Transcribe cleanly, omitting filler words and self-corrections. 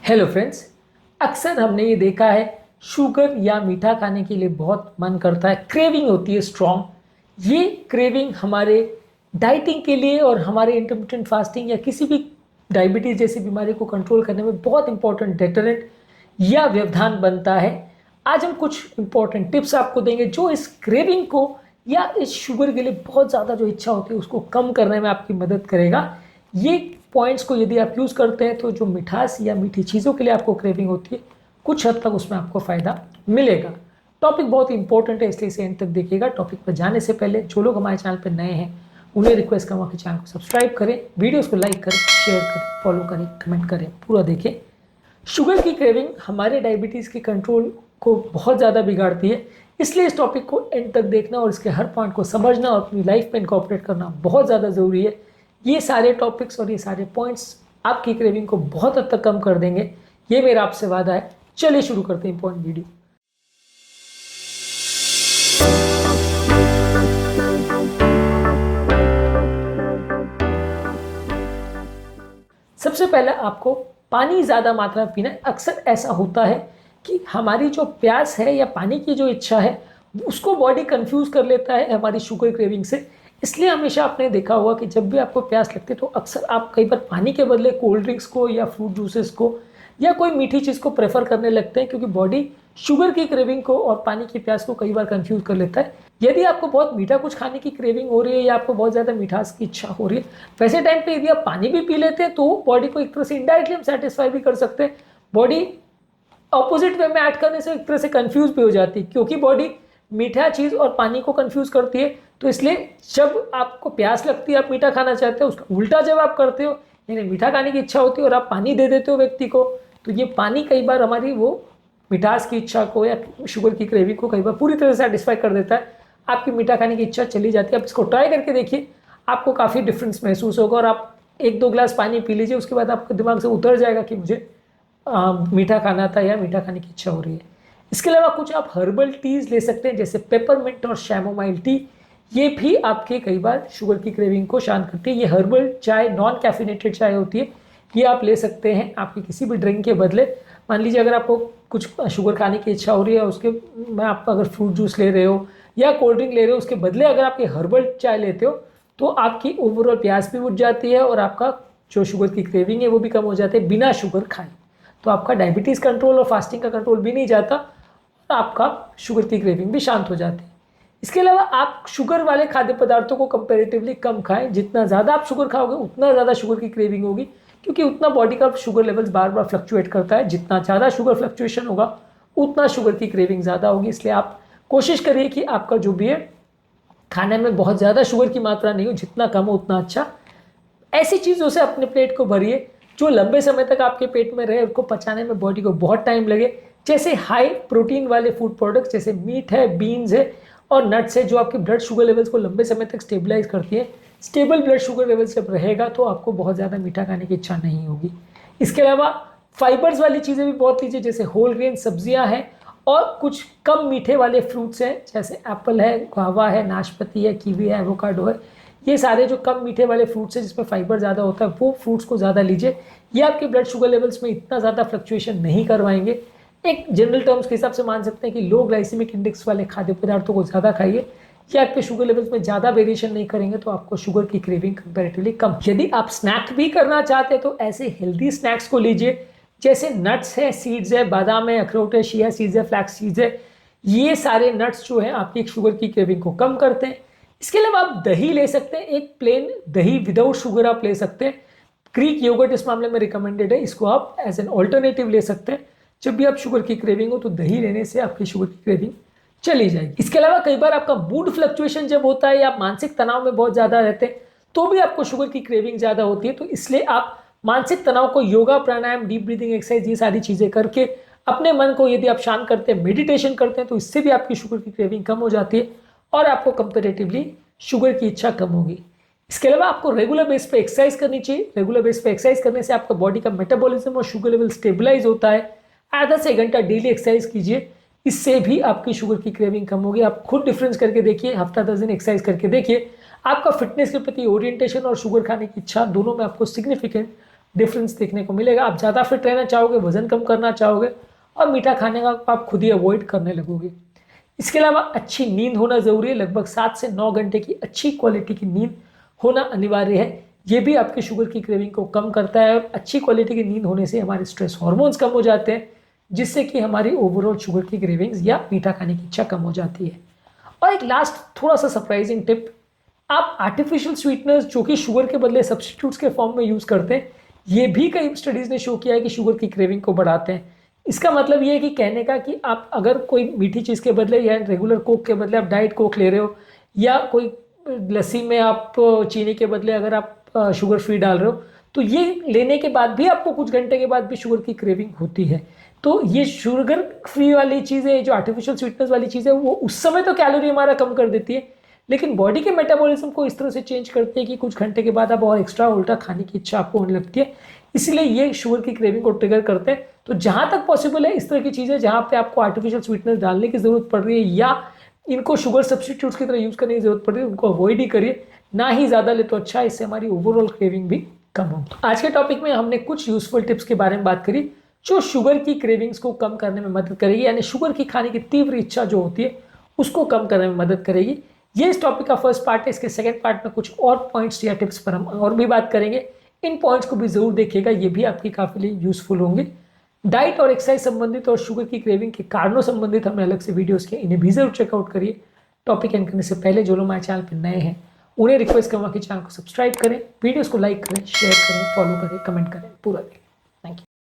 Hello friends. अक्सर हमने ये देखा है शुगर या मीठा खाने के लिए बहुत मन करता है, क्रेविंग होती है स्ट्रॉन्ग। ये क्रेविंग हमारे डाइटिंग के लिए और हमारे इंटरमिटेंट फास्टिंग या किसी भी डायबिटीज़ जैसी बीमारी को कंट्रोल करने में बहुत इंपॉर्टेंट डेटरेंट या व्यवधान बनता है। आज हम कुछ इंपॉर्टेंट टिप्स आपको देंगे जो इस क्रेविंग को या इस शुगर के लिए बहुत ज़्यादा जो इच्छा होती है उसको कम करने में आपकी मदद करेगा। ये पॉइंट्स को यदि आप यूज़ करते हैं तो जो मिठास या मीठी चीज़ों के लिए आपको क्रेविंग होती है कुछ हद तक उसमें आपको फ़ायदा मिलेगा। टॉपिक बहुत इंपॉर्टेंट है, इसलिए इसे एंड तक देखिएगा। टॉपिक पर जाने से पहले जो लोग हमारे चैनल पर नए हैं उन्हें रिक्वेस्ट करूँगा कि चैनल को सब्सक्राइब करें, वीडियोज़ को लाइक करें, शेयर करें, फॉलो करें, कमेंट करें, पूरा देखें। शुगर की क्रेविंग हमारे डायबिटीज़ के कंट्रोल को बहुत ज़्यादा बिगाड़ती है, इसलिए इस टॉपिक को एंड तक देखना और इसके हर पॉइंट को समझना और अपनी लाइफ में इनकॉर्पोरेट करना बहुत ज़्यादा ज़रूरी है। ये सारे टॉपिक्स और ये सारे पॉइंट्स आपकी क्रेविंग को बहुत हद तक कम कर देंगे, ये मेरा आपसे वादा है। चलिए शुरू करते हैं इंपॉर्टेंट वीडियो। सबसे पहले आपको पानी ज़्यादा मात्रा में पीना है। अक्सर ऐसा होता है कि हमारी जो प्यास है या पानी की जो इच्छा है उसको बॉडी कंफ्यूज कर लेता है हमारी शुगर क्रेविंग से। इसलिए हमेशा आपने देखा होगा कि जब भी आपको प्यास लगती है तो अक्सर आप कई बार पानी के बदले कोल्ड ड्रिंक्स को या फ्रूट जूसेस को या कोई मीठी चीज़ को प्रेफर करने लगते हैं, क्योंकि बॉडी शुगर की क्रेविंग को और पानी की प्यास को कई बार कंफ्यूज कर लेता है। यदि आपको बहुत मीठा कुछ खाने की क्रेविंग हो रही है या आपको बहुत ज़्यादा मिठास की इच्छा हो रही है, वैसे टाइम पे यदि आप पानी भी पी लेते हैं तो बॉडी को एक तरह से इनडायरेक्टली हम सेटिस्फाई भी कर सकते हैं। बॉडी ऑपोजिट वे में ऐड करने से एक तरह से कंफ्यूज भी हो जाती है, क्योंकि बॉडी मीठा चीज़ और पानी को कंफ्यूज करती है। तो इसलिए जब आपको प्यास लगती है, आप मीठा खाना चाहते हो, उसका उल्टा जब आप करते हो यानी मीठा खाने की इच्छा होती है और आप पानी दे देते हो व्यक्ति को, तो ये पानी कई बार हमारी वो मिठास की इच्छा को या शुगर की क्रेविंग को कई बार पूरी तरह से सेटिस्फाई कर देता है। आपकी मीठा खाने की इच्छा चली जाती है। आप इसको ट्राई करके देखिए, आपको काफ़ी डिफरेंस महसूस होगा और आप 1-2 ग्लास पानी पी लीजिए, उसके बाद आपके दिमाग से उतर जाएगा कि मुझे मीठा खाना था या मीठा खाने की इच्छा हो रही है। इसके अलावा कुछ आप हर्बल टीज़ ले सकते हैं, जैसे पेपरमिंट और शैमोमाइल टी। ये भी आपके कई बार शुगर की क्रेविंग को शांत करती है। ये हर्बल चाय, नॉन कैफिनेटेड चाय होती है, ये आप ले सकते हैं आपकी किसी भी ड्रिंक के बदले। मान लीजिए अगर आपको कुछ शुगर खाने की इच्छा हो रही है, उसके में आप अगर फ्रूट जूस ले रहे हो या कोल्ड ड्रिंक ले रहे हो, उसके बदले अगर आप ये हर्बल चाय लेते हो तो आपकी ओवरऑल प्यास भी बुझ जाती है और आपका जो शुगर की क्रेविंग है वो भी कम हो जाती है बिना शुगर खाए। तो आपका डायबिटीज़ कंट्रोल और फास्टिंग का कंट्रोल भी नहीं जाता और आपका शुगर की क्रेविंग भी शांत हो जाती है। इसके अलावा आप शुगर वाले खाद्य पदार्थों को कंपैरेटिवली कम खाएं। जितना ज़्यादा आप शुगर खाओगे उतना ज़्यादा शुगर की क्रेविंग होगी, क्योंकि उतना बॉडी का शुगर लेवल्स बार बार फ्लक्चुएट करता है। जितना ज़्यादा शुगर फ्लक्चुएशन होगा उतना शुगर की क्रेविंग ज़्यादा होगी। इसलिए आप कोशिश करिए कि आपका जो भी है खाने में बहुत ज़्यादा शुगर की मात्रा नहीं हो, जितना कम हो उतना अच्छा। ऐसी चीज़ों से अपने प्लेट को भरिए जो लंबे समय तक आपके पेट में रहे, उनको पचाने में बॉडी को बहुत टाइम लगे। जैसे हाई प्रोटीन वाले फूड प्रोडक्ट्स, जैसे मीट है, बीन्स है और नट्स है, जो आपके ब्लड शुगर लेवल्स को लंबे समय तक स्टेबलाइज करती है। स्टेबल ब्लड शुगर लेवल्स जब रहेगा तो आपको बहुत ज़्यादा मीठा खाने की इच्छा नहीं होगी। इसके अलावा फाइबर्स वाली चीज़ें भी बहुत लीजिए, जैसे होल ग्रेन सब्जियां हैं और कुछ कम मीठे वाले फ्रूट्स हैं, जैसे एप्पल है, गुआवा है, नाशपाती है, कीवी है, एवोकाडो है। ये सारे जो कम मीठे वाले फ्रूट्स हैं जिसमें फाइबर ज़्यादा होता है, वो फ्रूट्स को ज़्यादा लीजिए। ये आपके ब्लड शुगर लेवल्स में इतना ज़्यादा फ्लक्चुएशन नहीं करवाएंगे। एक जनरल टर्म्स के हिसाब से मान सकते हैं कि लो ग्लाइसेमिक इंडेक्स वाले खाद्य पदार्थों को ज़्यादा खाइए। ये आपके शुगर लेवल्स में ज़्यादा वेरिएशन नहीं करेंगे, तो आपको शुगर की क्रेविंग कंपैरेटिवली कम। यदि आप स्नैक भी करना चाहते हैं तो ऐसे हेल्दी स्नैक्स को लीजिए, जैसे नट्स है, सीड्स है, बादाम है, अखरोट है, चिया सीड्स है, फ्लैक्स सीड्स है। ये सारे नट्स जो है आपकी शुगर की क्रेविंग को कम करते हैं। इसके अलावा आप दही ले सकते हैं, एक प्लेन दही विदाउट शुगर आप ले सकते हैं। ग्रीक योगर्ट इस मामले में रिकमेंडेड है, इसको आप एज एन ऑल्टरनेटिव ले सकते हैं। जब भी आप शुगर की क्रेविंग हो तो दही लेने से आपकी शुगर की क्रेविंग चली जाएगी। इसके अलावा कई बार आपका मूड फ्लक्चुएशन जब होता है या आप मानसिक तनाव में बहुत ज़्यादा रहते हैं तो भी आपको शुगर की क्रेविंग ज़्यादा होती है। तो इसलिए आप मानसिक तनाव को योगा, प्राणायाम, डीप ब्रीदिंग एक्सरसाइज, ये सारी चीज़ें करके अपने मन को यदि आप शांत करते हैं, मेडिटेशन करते हैं, तो इससे भी आपकी शुगर की क्रेविंग कम हो जाती है और आपको कंपेरेटिवली शुगर की इच्छा कम होगी। इसके अलावा आपको रेगुलर बेस पे एक्सरसाइज करनी चाहिए। रेगुलर बेस पे एक्सरसाइज करने से आपका बॉडी का मेटाबॉलिज्म और शुगर लेवल स्टेबलाइज होता है। आधा से 1 घंटा डेली एक्सरसाइज कीजिए, इससे भी आपकी शुगर की क्रेविंग कम होगी। आप खुद डिफरेंस करके देखिए, हफ्ता 10 दिन एक्सरसाइज करके देखिए, आपका फिटनेस के प्रति ओरिएंटेशन और शुगर खाने की इच्छा दोनों में आपको सिग्निफिकेंट डिफरेंस देखने को मिलेगा। आप ज़्यादा फिट रहना चाहोगे, वजन कम करना चाहोगे और मीठा खाने का आप खुद ही अवॉइड करने लगोगे। इसके अलावा अच्छी नींद होना ज़रूरी है। लगभग 7 से 9 घंटे की अच्छी क्वालिटी की नींद होना अनिवार्य है। ये भी आपके शुगर की क्रेविंग को कम करता है और अच्छी क्वालिटी की नींद होने से हमारे स्ट्रेस हार्मोन्स कम हो जाते हैं, जिससे कि हमारी ओवरऑल शुगर की क्रेविंग्स या मीठा खाने की इच्छा कम हो जाती है। और एक लास्ट थोड़ा सा सरप्राइजिंग टिप, आप आर्टिफिशियल स्वीटनर्स जो कि शुगर के बदले सब्सटीट्यूट्स के फॉर्म में यूज़ करते हैं, ये भी कई स्टडीज़ ने शो किया है कि शुगर की क्रेविंग को बढ़ाते हैं। इसका मतलब ये है कि कहने का कि आप अगर कोई मीठी चीज़ के बदले या रेगुलर कोक के बदले आप डाइट कोक ले रहे हो, या कोई लस्सी में आप चीनी के बदले अगर आप शुगर फ्री डाल रहे हो, तो ये लेने के बाद भी आपको कुछ घंटे के बाद भी शुगर की क्रेविंग होती है। तो ये शुगर फ्री वाली चीज़ें, जो आर्टिफिशियल स्वीटनेस वाली चीज़ें, वो उस समय तो कैलोरी हमारा कम कर देती है, लेकिन बॉडी के मेटाबॉलिज्म को इस तरह से चेंज करती है कि कुछ घंटे के बाद आप और एक्स्ट्रा उल्टा खाने की इच्छा आपको होने लगती है। इसलिए ये शुगर की क्रेविंग को ट्रिगर करते हैं। तो जहाँ तक पॉसिबल है, इस तरह की चीज़ें जहाँ पे आपको आर्टिफिशियल स्वीटनेस डालने की ज़रूरत पड़ रही है या इनको शुगर सब्सटीट्यूट्स की तरह यूज़ करने की ज़रूरत पड़ रही है, उनको अवॉइड ही करिए, ना ही ज़्यादा ले तो अच्छा है। इससे हमारी ओवरऑल क्रेविंग भी कम होगी। आज के टॉपिक में हमने कुछ यूजफुल टिप्स के बारे में बात करी जो शुगर की क्रेविंग्स को कम करने में मदद करेगी, यानी शुगर की खाने की तीव्र इच्छा जो होती है उसको कम करने में मदद करेगी। ये इस टॉपिक का फर्स्ट पार्ट है। इसके सेकंड पार्ट में कुछ और पॉइंट्स या टिप्स पर हम और भी बात करेंगे। इन पॉइंट्स को भी जरूर देखिएगा, ये भी आपकी काफ़ी यूजफुल होंगे। डाइट और एक्सरसाइज संबंधित और शुगर की क्रेविंग के कारणों संबंधित हमने अलग से वीडियोस किए, इन्हें भी जरूर चेकआउट करिए। टॉपिक एंड करने से पहले जो लोग हमारे चैनल पर नए हैं उन्हें रिक्वेस्ट करूँगा कि चैनल को सब्सक्राइब करें, वीडियोस को लाइक करें, शेयर करें, फॉलो करें, कमेंट करें पूरा दिन। Thank you.